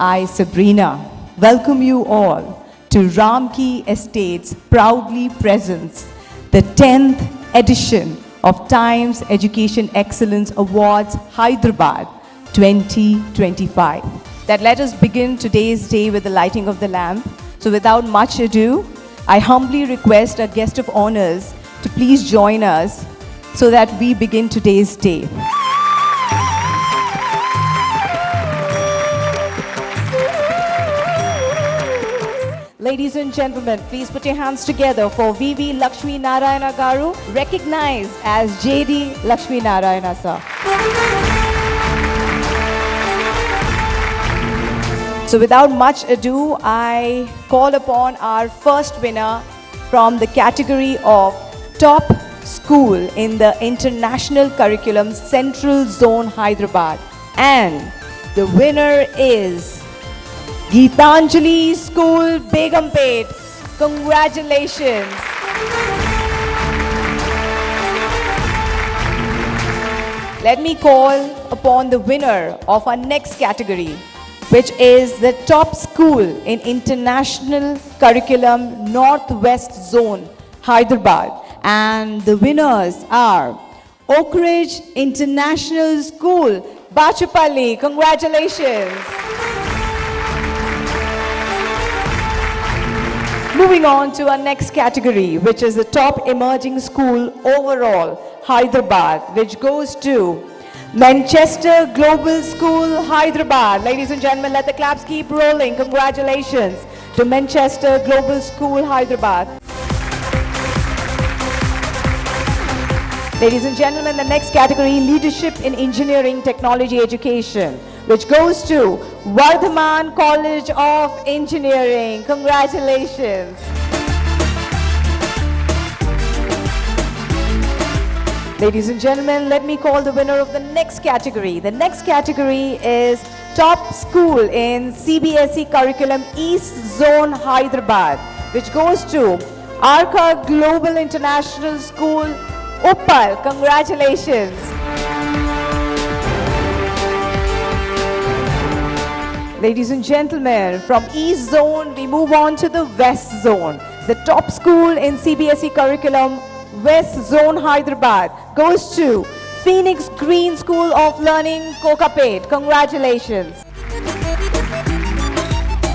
I, Sabrina, welcome you all to Ramki Estates proudly presents the 10th edition of Times Education Excellence Awards Hyderabad 2025. That let us begin today's day with the lighting of the lamp. So without much ado, I humbly request our guest of honors to please join us so that we begin today's day. Ladies and gentlemen, please put your hands together for VV Lakshmi Narayana Garu, recognized as JD Lakshmi Narayana sir. So without much ado, I call upon our first winner from the category of Top School in the International Curriculum Central Zone Hyderabad. And the winner is Geetanjali School, Begumpet. Congratulations. Let me call upon the winner of our next category, which is the Top School in International Curriculum Northwest Zone, Hyderabad. And the winners are Oak Ridge International School, Bachupalli. Congratulations. Moving on to our next category, which is the Top Emerging School Overall, Hyderabad, which goes to Manchester Global School, Hyderabad. Ladies and gentlemen, let the claps keep rolling. Congratulations to Manchester Global School, Hyderabad. Ladies and gentlemen, the next category, Leadership in Engineering Technology Education, which goes to Vardhaman College of Engineering. Congratulations. Ladies and gentlemen, let me call the winner of the next category. The next category is Top School in CBSE Curriculum East Zone Hyderabad, which goes to Arca Global International School, Uppal. Congratulations. Ladies and gentlemen, from East Zone, we move on to the West Zone. The Top School in CBSE Curriculum West Zone Hyderabad goes to Phoenix Green School of Learning, Kokapet. Congratulations.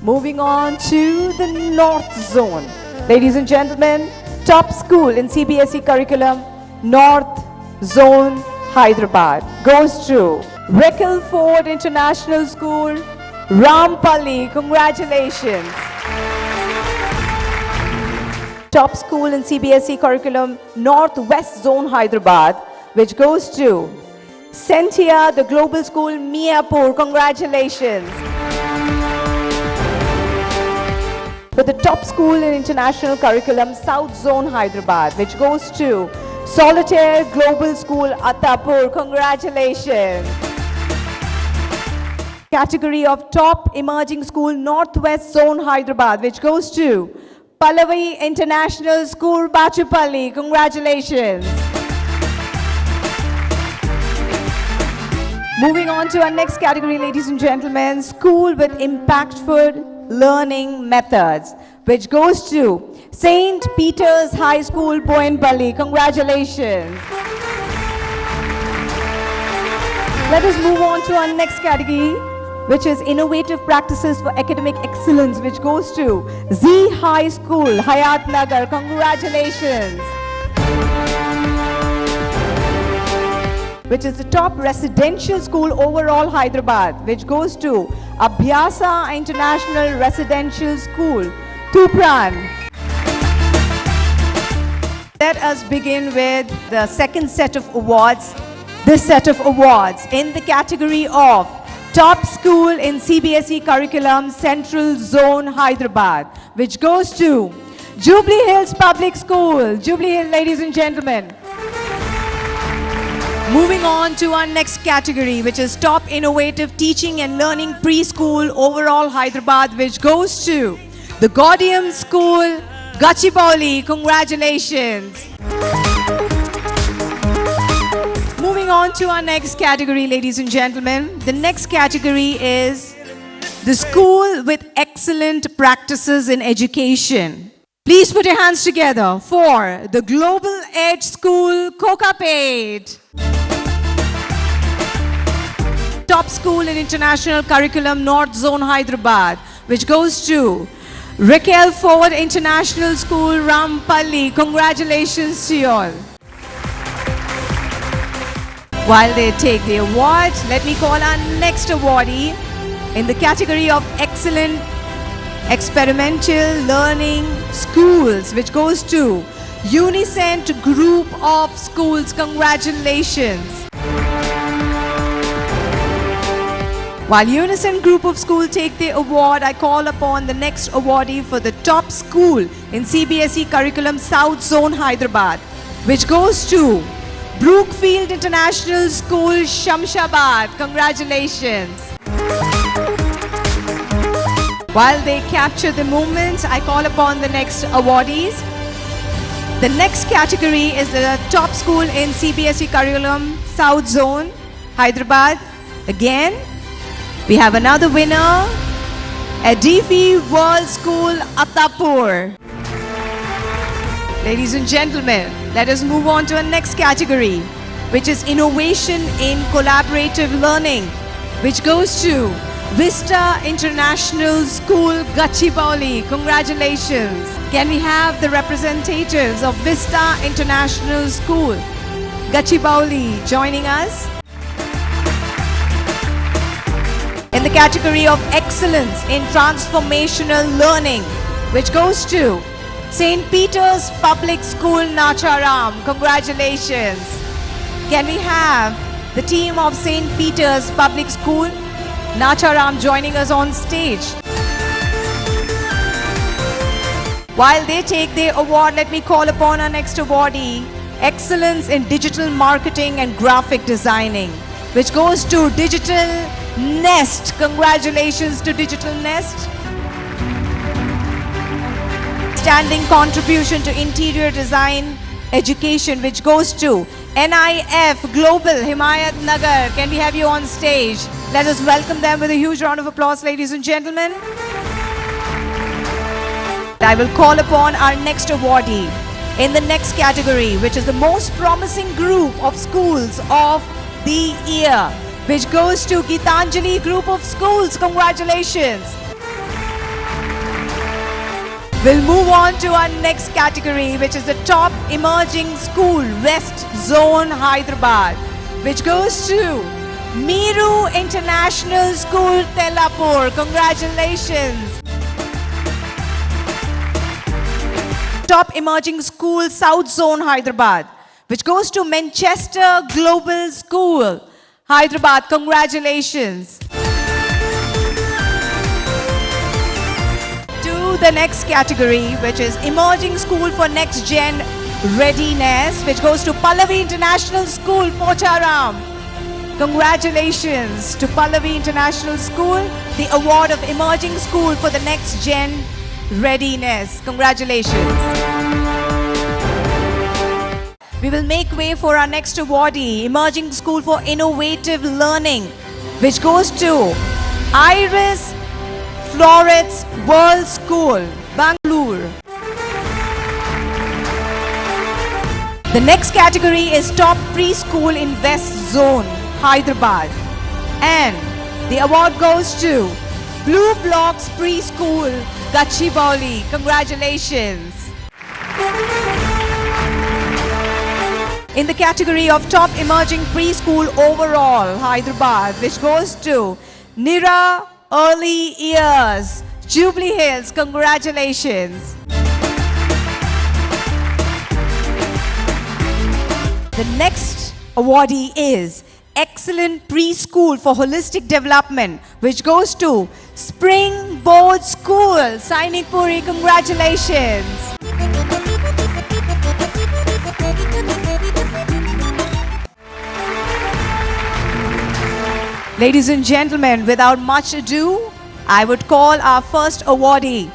Moving on to the North Zone. Ladies and gentlemen, Top School in CBSE Curriculum North Zone Hyderabad goes to Reckleford International School, Rampalli. Congratulations. Top School in CBSE Curriculum Northwest Zone Hyderabad, which goes to Sentia, the Global School, Miapur. Congratulations. For the Top School in International Curriculum South Zone Hyderabad, which goes to Solitaire Global School, Attapur. Congratulations. Category of Top Emerging School Northwest Zone Hyderabad, which goes to Pallavi International School, Bachupalli. Congratulations. Moving on to our next category, ladies and gentlemen, School with Impactful Learning Methods, which goes to St. Peter's High School, Boinpalli. Congratulations. Let us move on to our next category, which is Innovative Practices for Academic Excellence, which goes to Z High School, Hayat Nagar. Congratulations. Which is the Top Residential School Overall, Hyderabad, which goes to Abhyasa International Residential School, Tupran. Let us begin with the second set of awards. This set of awards in the category of Top School in CBSE Curriculum Central Zone Hyderabad, which goes to Jubilee Hills Public School. Jubilee Hills, ladies and gentlemen. Moving on to our next category, which is Top Innovative Teaching and Learning Preschool Overall Hyderabad, which goes to the Gaudium School, Gachibowli. Congratulations. Moving on to our next category, ladies and gentlemen. The next category is the school with excellent practices in education. Please put your hands together for the Global Edge School, Kokapet. Top School in International Curriculum, North Zone, Hyderabad, which goes to Raquel Ford International School, Rampalli. Congratulations to you all. While they take the award, let me call our next awardee in the category of Excellent Experimental Learning Schools, which goes to Unicent Group of Schools. Congratulations. While Unicent Group of Schools take the award, I call upon the next awardee for the top school in CBSE curriculum, South Zone, Hyderabad, which goes to Brookfield International School, Shamshabad. Congratulations. While they capture the moment, I call upon the next awardees. The next category is the top school in CBSE curriculum, South Zone, Hyderabad. Again, we have another winner, Adifi World School, Attapur. Ladies and gentlemen, let us move on to our next category, which is Innovation in Collaborative Learning, which goes to Vista International School, Gachibowli. Congratulations. Can we have the representatives of Vista International School, Gachibowli, joining us? In the category of Excellence in Transformational Learning, which goes to St. Peter's Public School, Nacharam. Congratulations. Can we have the team of St. Peter's Public School, Nacharam, joining us on stage? While they take the award, let me call upon our next awardee, Excellence in Digital Marketing and Graphic Designing, which goes to Digital Nest. Congratulations to Digital Nest. Standing contribution to interior design education, which goes to NIF Global, Himayat Nagar. Can we have you on stage? Let us welcome them with a huge round of applause, ladies and gentlemen. I will call upon our next awardee in the next category, which is the most promising group of schools of the year, which goes to Gitanjali Group of Schools. Congratulations. We'll move on to our next category, which is the Top Emerging School, West Zone, Hyderabad, which goes to Meru International School, Tellapur. Congratulations. Top Emerging School, South Zone, Hyderabad, which goes to Manchester Global School, Hyderabad. Congratulations. To the next category, which is Emerging School for Next Gen Readiness, which goes to Pallavi International School, Pocharam. Congratulations to Pallavi International School, the award of Emerging School for the Next Gen Readiness. Congratulations. We will make way for our next awardee, Emerging School for Innovative Learning, which goes to Iris Florets World School, Bangalore. The next category is Top Preschool in West Zone, Hyderabad. And the award goes to Blue Blocks Preschool, Gachibowli. Congratulations. In the category of Top Emerging Preschool Overall, Hyderabad, which goes to Nira Early Years, Jubilee Hills. Congratulations. The next awardee is Excellent Preschool for Holistic Development, which goes to Springboard School, Sainikpuri. Congratulations. Ladies and gentlemen, without much ado, I would call our first awardee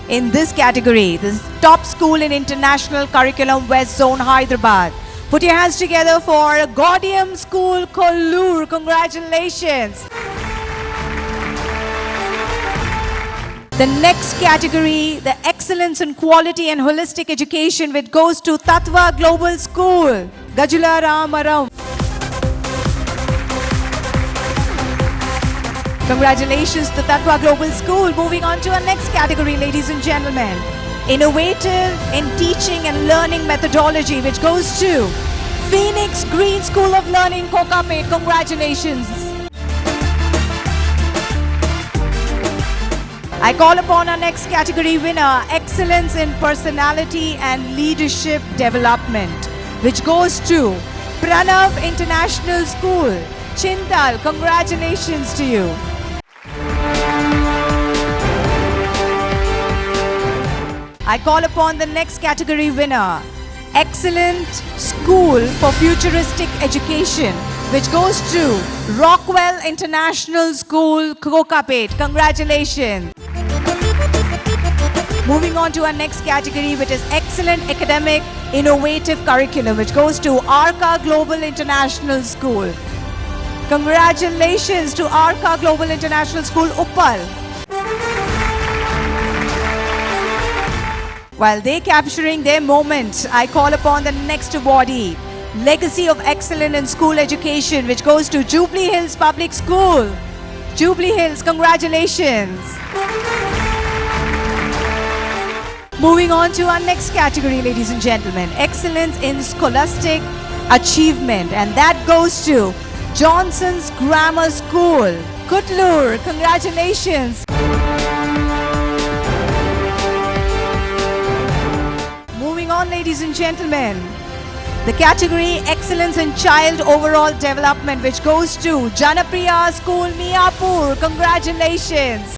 in this category, this Top School in International Curriculum, West Zone, Hyderabad. Put your hands together for Gaudium School, Kollur. Congratulations. The next category, the excellence in quality and holistic education, which goes to Tatva Global School, Gajula Ramaram. Congratulations to Tatva Global School. Moving on to our next category, ladies and gentlemen. Innovative in teaching and learning methodology, which goes to Phoenix Green School of Learning, Kokapet. Congratulations. I call upon our next category winner, excellence in personality and leadership development, which goes to Pranav International School, Chintal. Congratulations to you. I call upon the next category winner, excellent school for futuristic education, which goes to Rockwell International School, Kokapet. Congratulations. Moving on to our next category, which is excellent academic innovative curriculum, which goes to Arca Global International School. Congratulations to Arca Global International School, Uppal. While they capturing their moment, I call upon the next awardee, Legacy of Excellence in School Education, which goes to Jubilee Hills Public School. Jubilee Hills, congratulations. Moving on to our next category, ladies and gentlemen, excellence in scholastic achievement, and that goes to Johnson's Grammar School, Kutlur. Congratulations. Moving on, ladies and gentlemen, the category excellence in child overall development, which goes to Janapriya School, Miapur. Congratulations.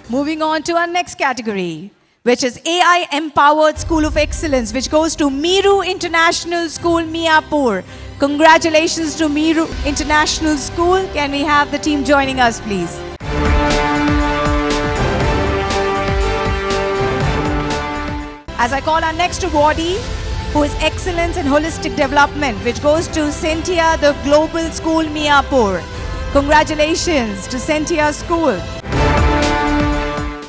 Moving on to our next category, which is AI Empowered School of Excellence, which goes to Miru International School, Miapur. Congratulations to Miru International School. Can we have the team joining us, please? As I call our next awardee, who is Excellence in Holistic Development, which goes to Sentia the Global School, Miapur. Congratulations to Sentia School.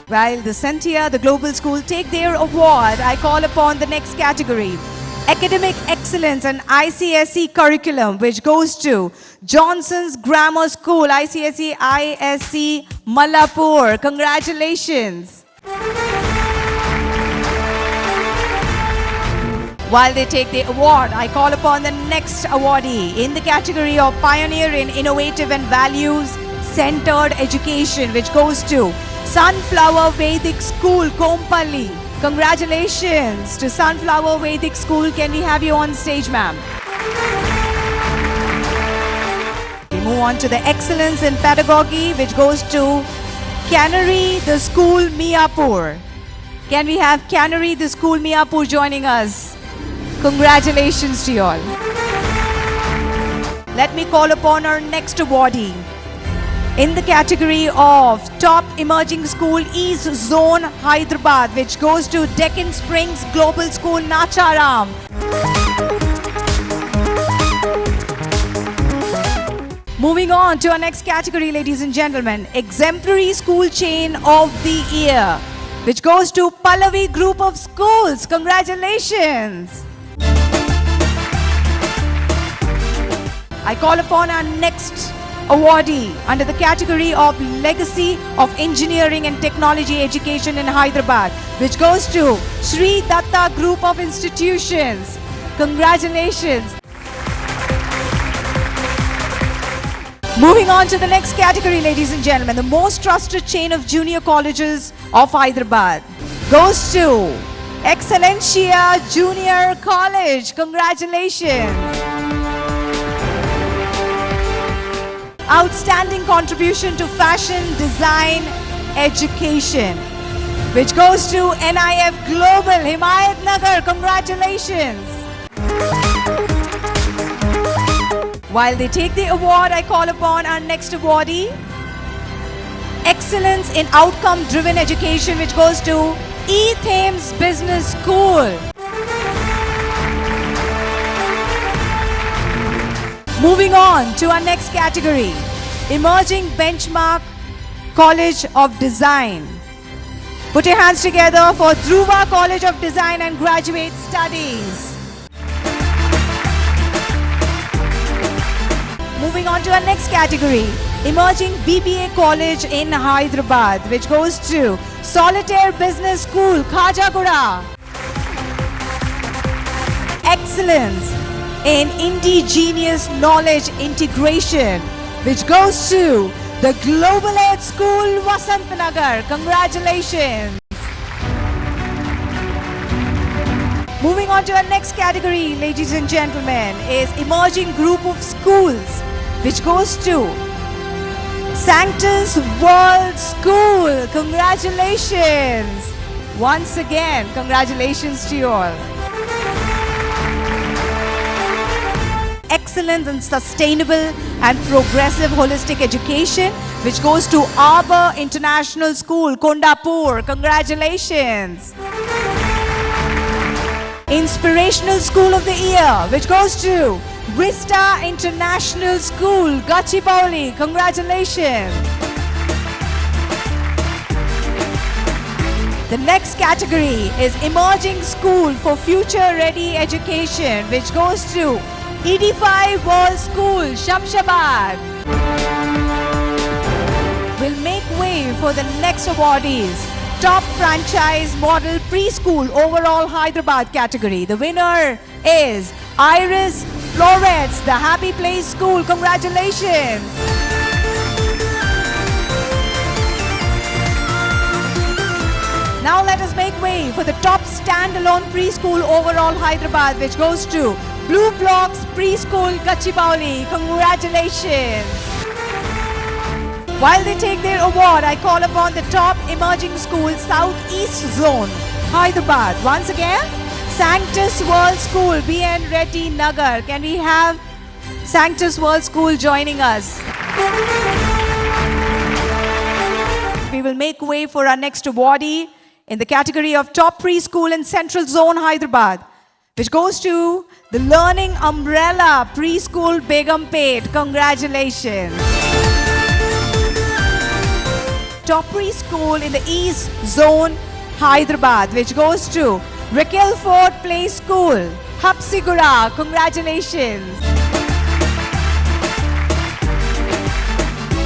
While the Sentia, the Global School, take their award, I call upon the next category, Academic Excellence and ICSE Curriculum, which goes to Johnson's Grammar School, ICSE ISC Malapur. Congratulations. While they take the award, I call upon the next awardee in the category of Pioneer in Innovative and Values-Centered Education, which goes to Sunflower Vedic School, Kompally. Congratulations to Sunflower Vedic School. Can we have you on stage, ma'am? We move on to the Excellence in Pedagogy, which goes to Canary the School, Miapur. Can we have Canary the School, Miapur joining us? Congratulations to you all. Let me call upon our next awardee in the category of Top Emerging School East Zone, Hyderabad, which goes to Deccan Springs Global School, Nacharam. Moving on to our next category, ladies and gentlemen, Exemplary School Chain of the Year, which goes to Pallavi Group of Schools. Congratulations. I call upon our next awardee under the category of Legacy of Engineering and Technology Education in Hyderabad, which goes to Sri Datta Group of Institutions. Congratulations. Moving on to the next category, ladies and gentlemen, the most trusted chain of junior colleges of Hyderabad goes to Excellencia Junior College. Congratulations. Outstanding contribution to fashion design education, which goes to NIF Global, Himayat Nagar. Congratulations. While they take the award, I call upon our next awardee, Excellence in Outcome-Driven Education, which goes to E-Thames Business School. Moving on to our next category, Emerging Benchmark College of Design. Put your hands together for Dhruva College of Design and Graduate Studies. Moving on to our next category, Emerging BBA College in Hyderabad, which goes to Solitaire Business School, Khajaguda. Excellence in Indigenous Knowledge Integration, which goes to the Global Ed School, Vasantnagar. Congratulations. Moving on to our next category, ladies and gentlemen, is Emerging Group of Schools, which goes to Sanctus World School. Congratulations. Once again, congratulations to you all. Excellence in Sustainable and Progressive Holistic Education, which goes to Arbor International School, Kondapur. Congratulations. Inspirational School of the Year, which goes to Vista International School, Gachibowli. Congratulations. The next category is Emerging School for Future Ready Education, which goes to Edify World School, Shamshabad. We'll make way for the next awardees. Top Franchise Model Preschool Overall Hyderabad category. The winner is Iris Florets, the Happy Place School. Congratulations. Now let us make way for the top standalone preschool overall Hyderabad, which goes to Blue Blocks Preschool, Gachibowli. Congratulations. While they take their award, I call upon the top emerging school, Southeast Zone, Hyderabad. Once again, Sanctus World School, BN Reddy Nagar. Can we have Sanctus World School joining us? We will make way for our next awardee in the category of Top Preschool in Central Zone, Hyderabad, which goes to the Learning Umbrella Preschool, Begumpet. Congratulations. Top Preschool in the East Zone, Hyderabad, which goes to Raquel Ford Play School, Hapsigura. Congratulations.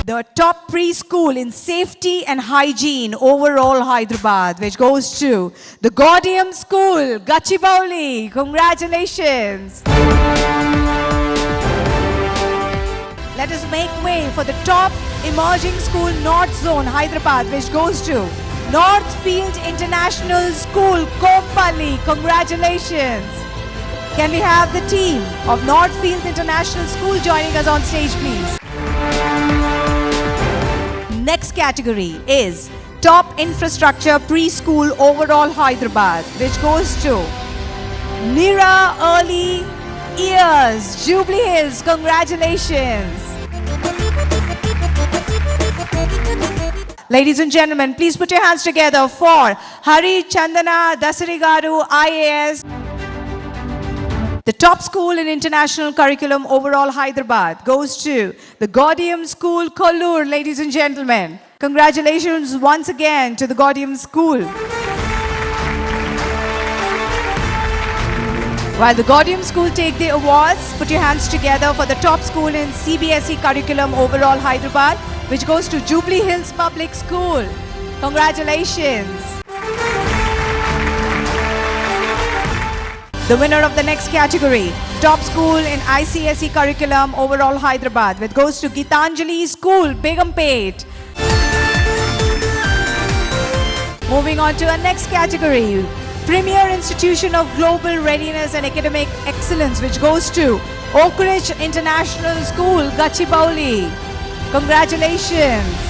The top preschool in safety and hygiene overall Hyderabad, which goes to the Gaudium School, Gachibowli. Congratulations. Let us make way for the top emerging school North Zone Hyderabad, which goes to Northfield International School, Kompally. Congratulations. Can we have the team of Northfield International School joining us on stage, please? Next category is Top Infrastructure Preschool Overall Hyderabad, which goes to Nira Early Years, Jubilee Hills. Congratulations. Ladies and gentlemen, please put your hands together for Hari Chandana Dasarigaru, IAS. The top school in international curriculum overall Hyderabad goes to the Gaudium School, Kollur. Ladies and gentlemen, congratulations once again to the Gaudium School. While the Gaudium School take the awards, put your hands together for the top school in CBSE curriculum overall Hyderabad, which goes to Jubilee Hills Public School. Congratulations. The winner of the next category, top school in ICSE curriculum overall Hyderabad, which goes to Gitanjali School, Begumpet. Moving on to our next category, Premier Institution of Global Readiness and Academic Excellence, which goes to Oak Ridge International School, Gachibowli. Congratulations.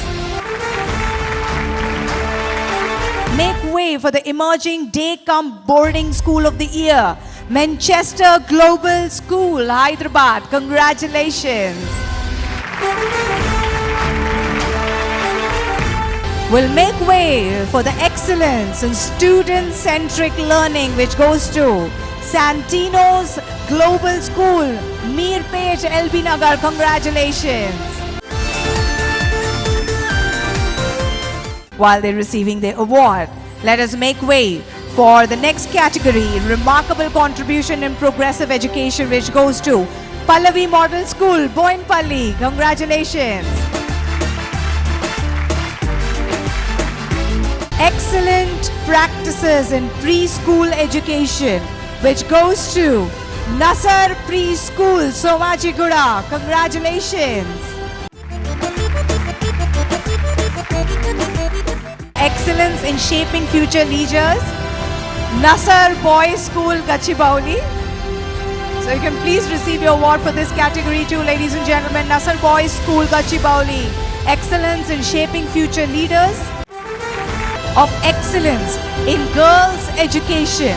Make way for the Emerging Day Cum Boarding School of the Year, Manchester Global School, Hyderabad. Congratulations. Will make way for the excellence in student-centric learning, which goes to Santino's Global School, Mirpet, LB Nagar. Congratulations. while they're receiving their award. Let us make way for the next category, remarkable contribution in progressive education, which goes to Pallavi Model School, Boinpalli. Congratulations. Excellent practices in preschool education, which goes to Nasar Preschool, Somajiguda. Congratulations. Excellence in shaping future leaders, Nasar Boys School, Gachibowli. So you can please receive your award for this category too, ladies and gentlemen. Nasar Boys School, Gachibowli. Excellence in shaping future leaders. Of excellence in girls' education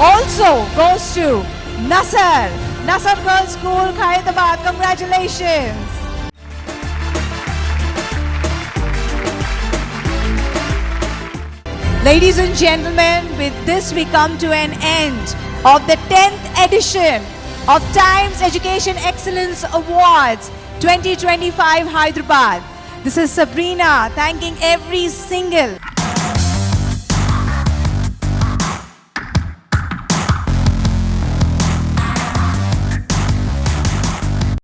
also goes to Nasar Girls School, Khairabad. Congratulations. Ladies and gentlemen, with this we come to an end of the 10th edition of Times Education Excellence Awards 2025 Hyderabad. This is Sabrina thanking every single